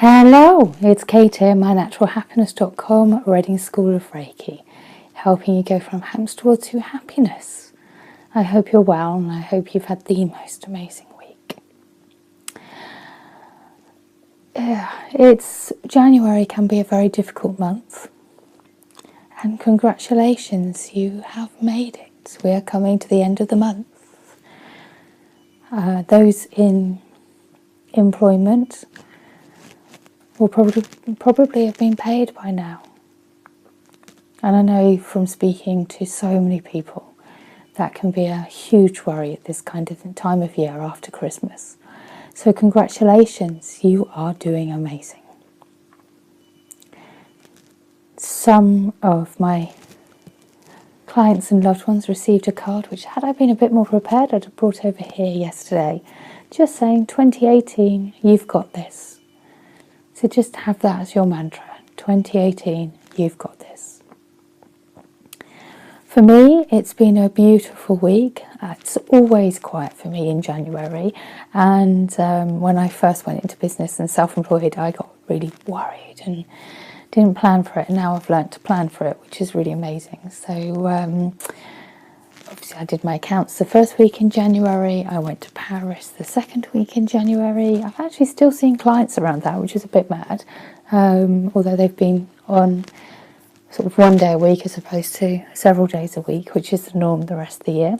Hello, it's Kate here, mynaturalhappiness.com, Reading School of Reiki, helping you go from hamster to happiness. I hope you're well and I hope you've had the most amazing week. January can be a very difficult month, and congratulations, you have made it. We are coming to the end of the month. Those in employment will probably have been paid by now. And I know from speaking to so many people, that can be a huge worry at this kind of time of year after Christmas. So congratulations, you are doing amazing. Some of my clients and loved ones received a card, which had I been a bit more prepared, I'd have brought over here yesterday, just saying 2018, you've got this. So just have that as your mantra. 2018, you've got this. For me, it's been a beautiful week. It's always quiet for me in January. And when I first went into business and self-employed, I got really worried and didn't plan for it. And now I've learnt to plan for it, which is really amazing. So obviously I did my accounts the first week in January. I went to Paris the second week in January. I've actually still seen clients around that, which is a bit mad. Although they've been on sort of one day a week as opposed to several days a week, which is the norm the rest of the year.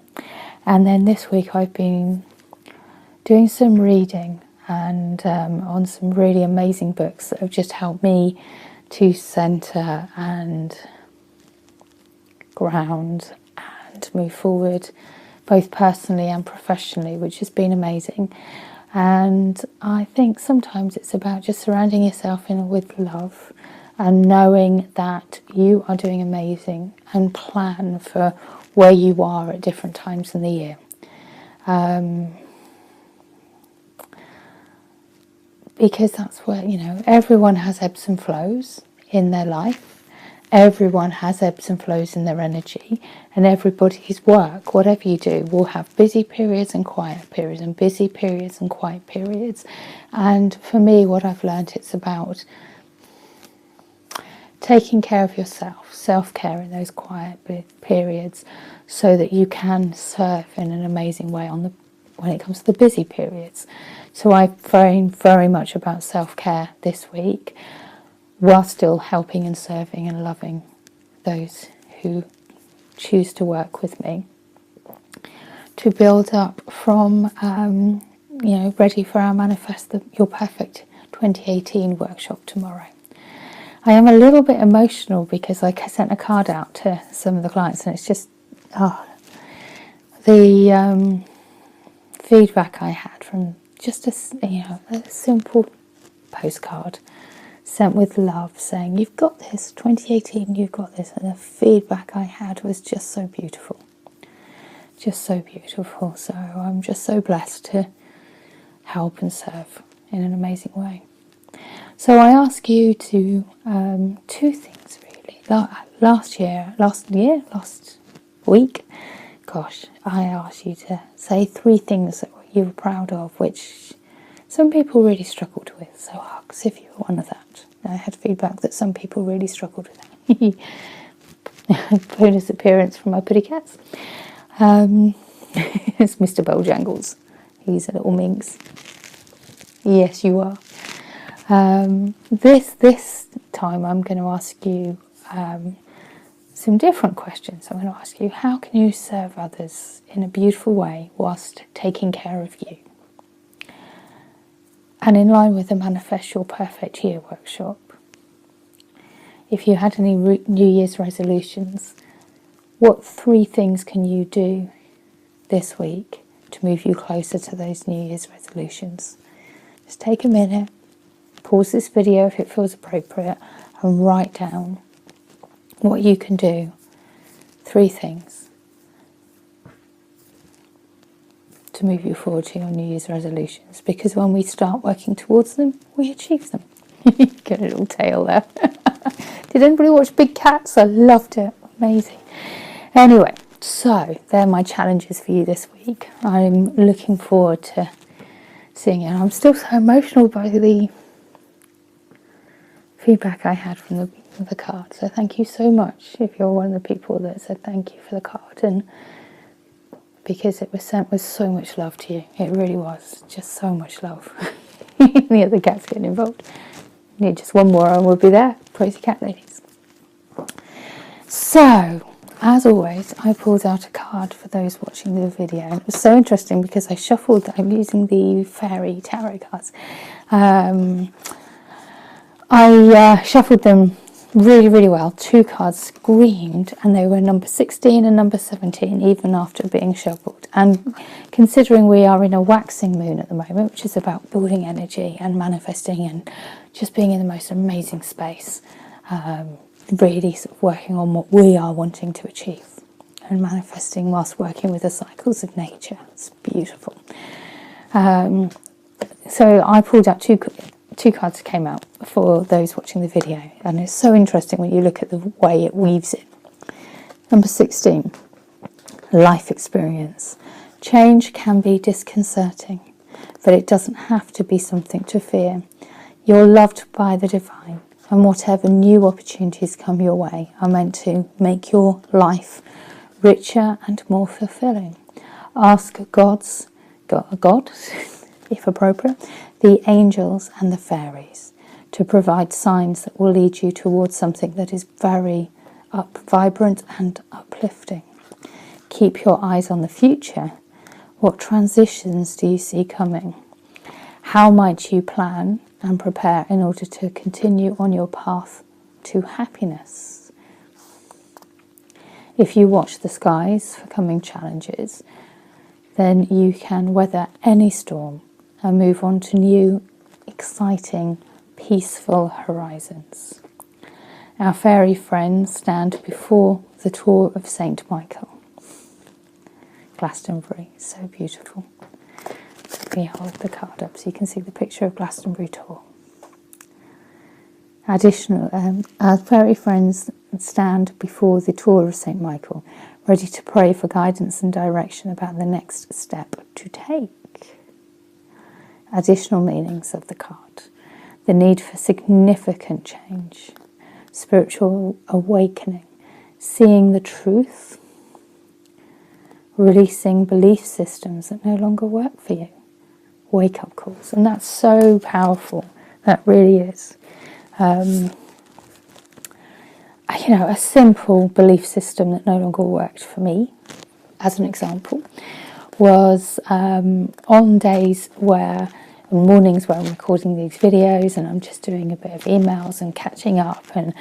And then this week I've been doing some reading and on some really amazing books that have just helped me to centre and ground and move forward both personally and professionally, which has been amazing. And I think sometimes it's about just surrounding yourself with love and knowing that you are doing amazing, and plan for where you are at different times in the year. Because that's where, everyone has ebbs and flows in their life. Everyone has ebbs and flows in their energy, and everybody's work, whatever you do, will have busy periods and quiet periods, and busy periods and quiet periods. And for me, what I've learned, it's about taking care of yourself, self-care in those quiet periods, so that you can serve in an amazing way when it comes to the busy periods. So I've very much about self-care this week, while still helping and serving and loving those who choose to work with me, to build up from, ready for our Manifest Your Perfect 2018 workshop tomorrow. I am a little bit emotional because I sent a card out to some of the clients, and it's just, the feedback I had from just a simple postcard sent with love, saying, you've got this, 2018, you've got this. And the feedback I had was just so beautiful. Just so beautiful. So I'm just so blessed to help and serve in an amazing way. So I ask you to, two things really. Last week, I asked you to say 3 things that you were proud of, which some people really struggled with. So I'll see if you were one of that. I had feedback that some people really struggled with that. Bonus appearance from my putty cats. It's Mr. Bojangles. He's a little minx. Yes, you are. This time I'm going to ask you some different questions. I'm going to ask you, how can you serve others in a beautiful way whilst taking care of you? And in line with the Manifest Your Perfect Year workshop, if you had any New Year's resolutions, what 3 things can you do this week to move you closer to those New Year's resolutions? Just take a minute, pause this video if it feels appropriate, and write down what you can do. 3 things to move you forward to your New Year's resolutions, because when we start working towards them, we achieve them. Get a little tail there. Did anybody watch Big Cats? I loved it. Amazing. Anyway, so they're my challenges for you this week. I'm looking forward to seeing it. I'm still so emotional by the feedback I had from the card. So thank you so much if you're one of the people that said thank you for the card, and because it was sent with so much love to you. It really was just so much love. The other cats getting involved. Need just one more and we'll be there. Praise the cat ladies. So, as always, I pulled out a card for those watching the video. It was so interesting because I shuffled, I'm using the fairy tarot cards. I shuffled them really, really well. 2 cards screamed, and they were number 16 and number 17, even after being shuffled. And considering we are in a waxing moon at the moment, which is about building energy and manifesting and just being in the most amazing space, really sort of working on what we are wanting to achieve and manifesting whilst working with the cycles of nature. It's beautiful. So I pulled out two cards that came out for those watching the video, and it's so interesting when you look at the way it weaves in. Number 16, life experience. Change can be disconcerting, but it doesn't have to be something to fear. You're loved by the divine, and whatever new opportunities come your way are meant to make your life richer and more fulfilling. Ask God, if appropriate, the angels and the fairies to provide signs that will lead you towards something that is very vibrant and uplifting. Keep your eyes on the future. What transitions do you see coming? How might you plan and prepare in order to continue on your path to happiness? If you watch the skies for coming challenges, then you can weather any storm and move on to new, exciting, peaceful horizons. Our fairy friends stand before the Tour of St. Michael. Glastonbury, so beautiful. Let me hold the card up so you can see the picture of Glastonbury Tour. Our fairy friends stand before the Tour of St. Michael, ready to pray for guidance and direction about the next step to take. Additional meanings of the card: the need for significant change, spiritual awakening, seeing the truth, releasing belief systems that no longer work for you, wake-up calls. And that's so powerful. That really is. A simple belief system that no longer worked for me, as an example, was on days where, mornings where I'm recording these videos and I'm just doing a bit of emails and catching up and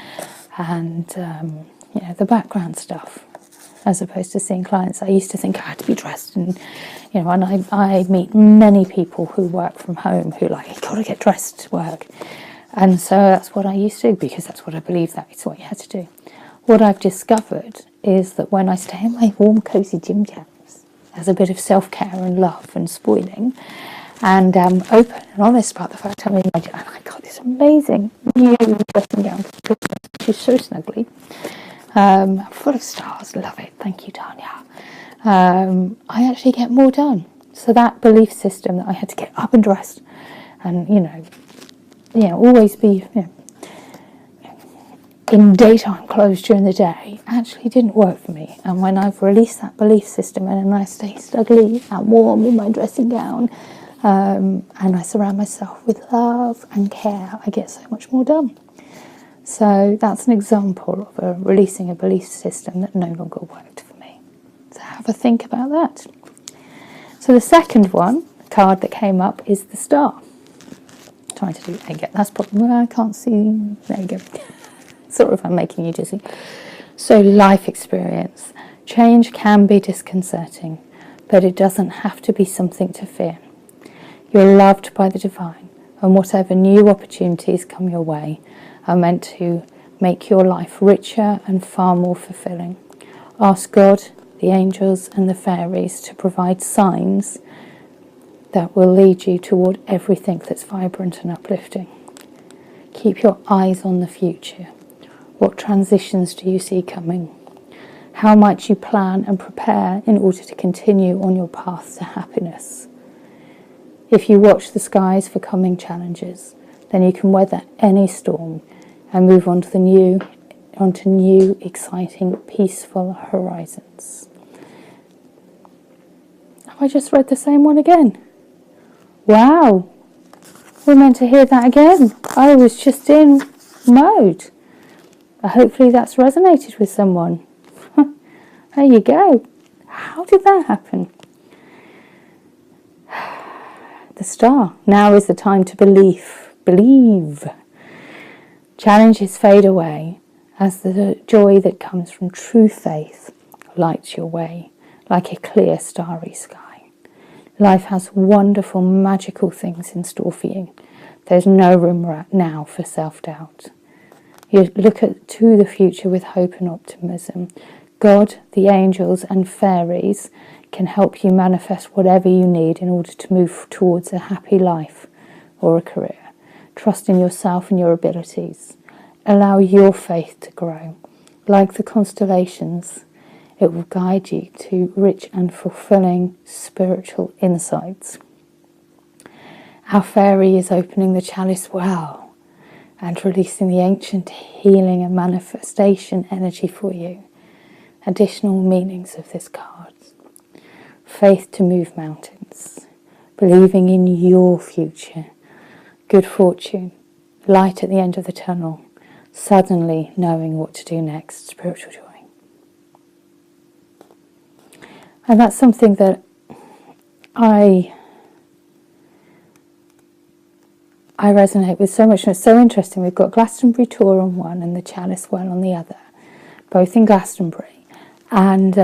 the background stuff, as opposed to seeing clients. I used to think I had to be dressed, and I meet many people who work from home who you've got to get dressed to work. And so that's what I used to do, because that's what I believed that it's what you had to do. What I've discovered is that when I stay in my warm, cosy gym jams, there's a bit of self-care and love and spoiling, and open and honest about the fact I'm in my gym. And I got this amazing new dressing gown for Christmas, which is so snuggly, full of stars. Love it. Thank you, Tanya. I actually get more done. So that belief system that I had to get up and dressed and always be in daytime clothes during the day actually didn't work for me. And when I've released that belief system and I stay snuggly and warm in my dressing gown, and I surround myself with love and care, I get so much more done. So that's an example of releasing a belief system that no longer worked for me. So have a think about that. So the second card that came up is the Star. Trying to do it again. That's probably where I can't see. There you go. Sorry if I'm making you dizzy. So life experience. Change can be disconcerting, but it doesn't have to be something to fear. You're loved by the divine, and whatever new opportunities come your way are meant to make your life richer and far more fulfilling. Ask God, the angels and the fairies to provide signs that will lead you toward everything that's vibrant and uplifting. Keep your eyes on the future. What transitions do you see coming? How might you plan and prepare in order to continue on your path to happiness? If you watch the skies for coming challenges, then you can weather any storm. and move on to onto new, exciting, peaceful horizons. Have I just read the same one again? Wow, we're meant to hear that again. I was just in mode. Hopefully that's resonated with someone. There you go. How did that happen? The star. Now is the time to believe. Believe. Challenges fade away as the joy that comes from true faith lights your way like a clear starry sky. Life has wonderful, magical things in store for you. There's no room right now for self-doubt. You look to the future with hope and optimism. God, the angels and fairies can help you manifest whatever you need in order to move towards a happy life or a career. Trust in yourself and your abilities. Allow your faith to grow. Like the constellations, it will guide you to rich and fulfilling spiritual insights. Our fairy is opening the chalice well and releasing the ancient healing and manifestation energy for you. Additional meanings of this card. Faith to move mountains. Believing in your future. Good fortune. Light at the end of the tunnel. Suddenly knowing what to do next. Spiritual joy. And that's something that I resonate with so much, and it's so interesting. We've got Glastonbury Tour on one and the Chalice Well on the other, both in Glastonbury, and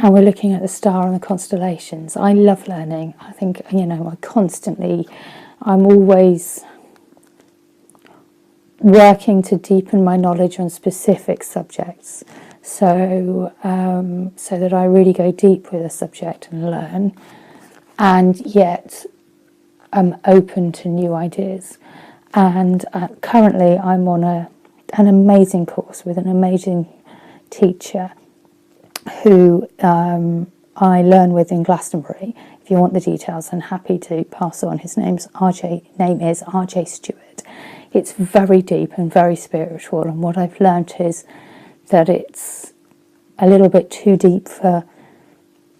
we're looking at the star and the constellations. I love learning. I think, I'm always working to deepen my knowledge on specific subjects, so that I really go deep with a subject and learn, and yet I'm open to new ideas. And currently I'm on an amazing course with an amazing teacher who I learn with in Glastonbury. If you want the details, I'm happy to pass on. His name is RJ Stewart. It's very deep and very spiritual, and what I've learnt is that it's a little bit too deep for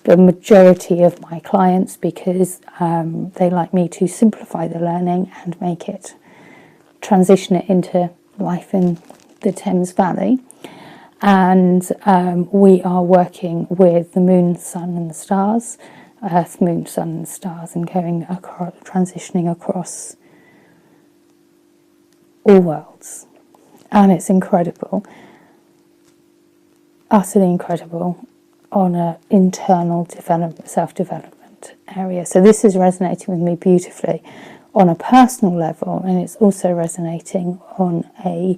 the majority of my clients, because they like me to simplify the learning and transition it into life in the Thames Valley. And we are working with the moon, sun and the stars, earth, moon, sun and stars, and transitioning across all worlds. And it's incredible, utterly incredible, on an internal self-development area. So this is resonating with me beautifully on a personal level, and it's also resonating on a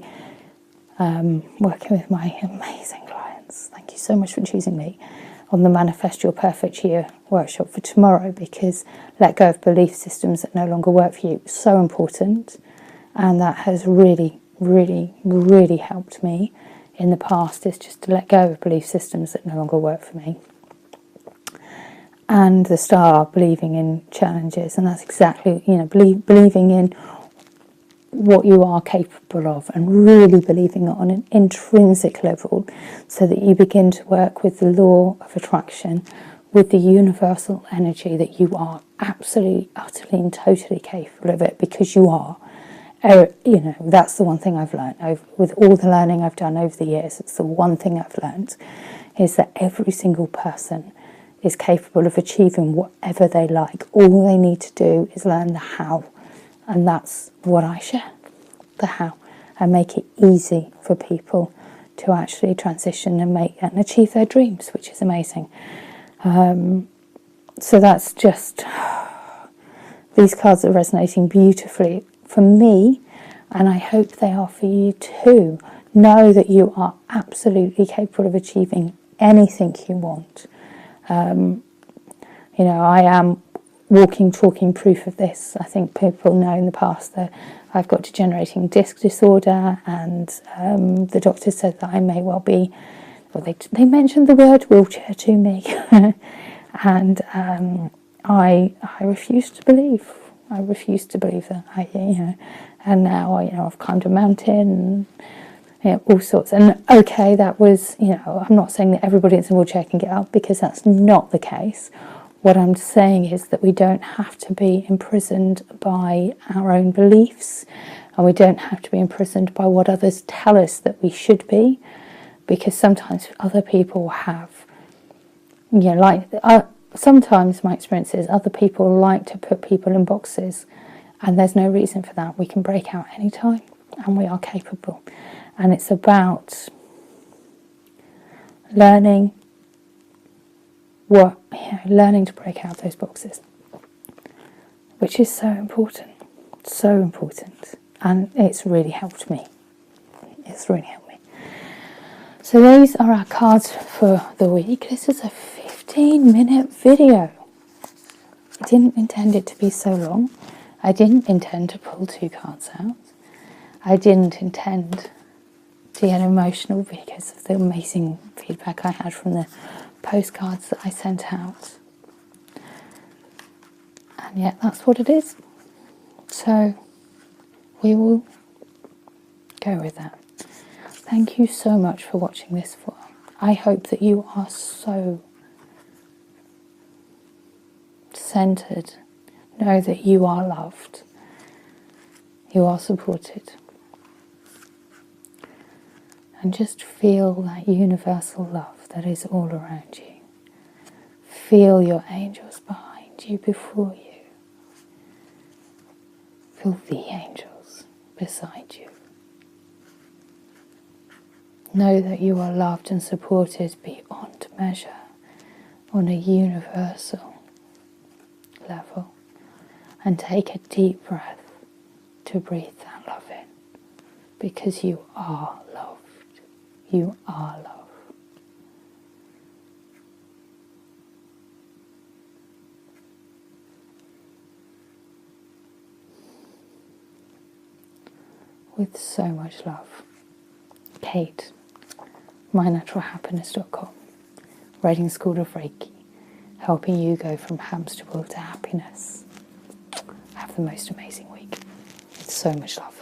working with my amazing clients. Thank you so much for choosing me on the Manifest Your Perfect Year workshop for tomorrow, because let go of belief systems that no longer work for you is so important, and that has really, really, really helped me in the past, is just to let go of belief systems that no longer work for me. And the star, believing in challenges, and that's exactly, believing in what you are capable of, and really believing it on an intrinsic level, so that you begin to work with the law of attraction, with the universal energy that you are absolutely, utterly and totally capable of it, because you are. That's the one thing I've learned with all the learning I've done over the years. It's the one thing I've learned, is that every single person is capable of achieving whatever they like. All they need to do is learn the how, and that's what I share, the how, and make it easy for people to actually transition and achieve their dreams, which is amazing. So that's just, these cards are resonating beautifully for me, and I hope they are for you too. Know that you are absolutely capable of achieving anything you want. I am walking, talking proof of this. I think people know in the past that I've got degenerating disc disorder, and the doctor said that I may well be, they mentioned the word wheelchair to me, and I refused to believe. I refused to believe that. And now I've climbed a mountain and all sorts. And okay, that was, I'm not saying that everybody in a wheelchair can get up, because that's not the case. What I'm saying is that we don't have to be imprisoned by our own beliefs, and we don't have to be imprisoned by what others tell us that we should be, because sometimes other people have, sometimes my experience is other people like to put people in boxes, and there's no reason for that. We can break out anytime, and we are capable. And it's about learning to break out those boxes, which is so important, and it's really helped me. So these are our cards for the week. This is a 15-minute video. I didn't intend it to be so long. I didn't intend to pull 2 cards out. I didn't intend to get emotional because of the amazing feedback I had from the postcards that I sent out. And yet that's what it is. So we will go with that. Thank you so much for watching this far. I hope that you are so centered. Know that you are loved. You are supported. And just feel that universal love that is all around you. Feel your angels behind you, before you. Feel the angels beside you. Know that you are loved and supported beyond measure on a universal level. And take a deep breath to breathe that love in, because you are loved. You are love. With so much love. Kate, mynaturalhappiness.com, Writing School of Reiki, helping you go from hamster wheel to happiness. Have the most amazing week. With so much love.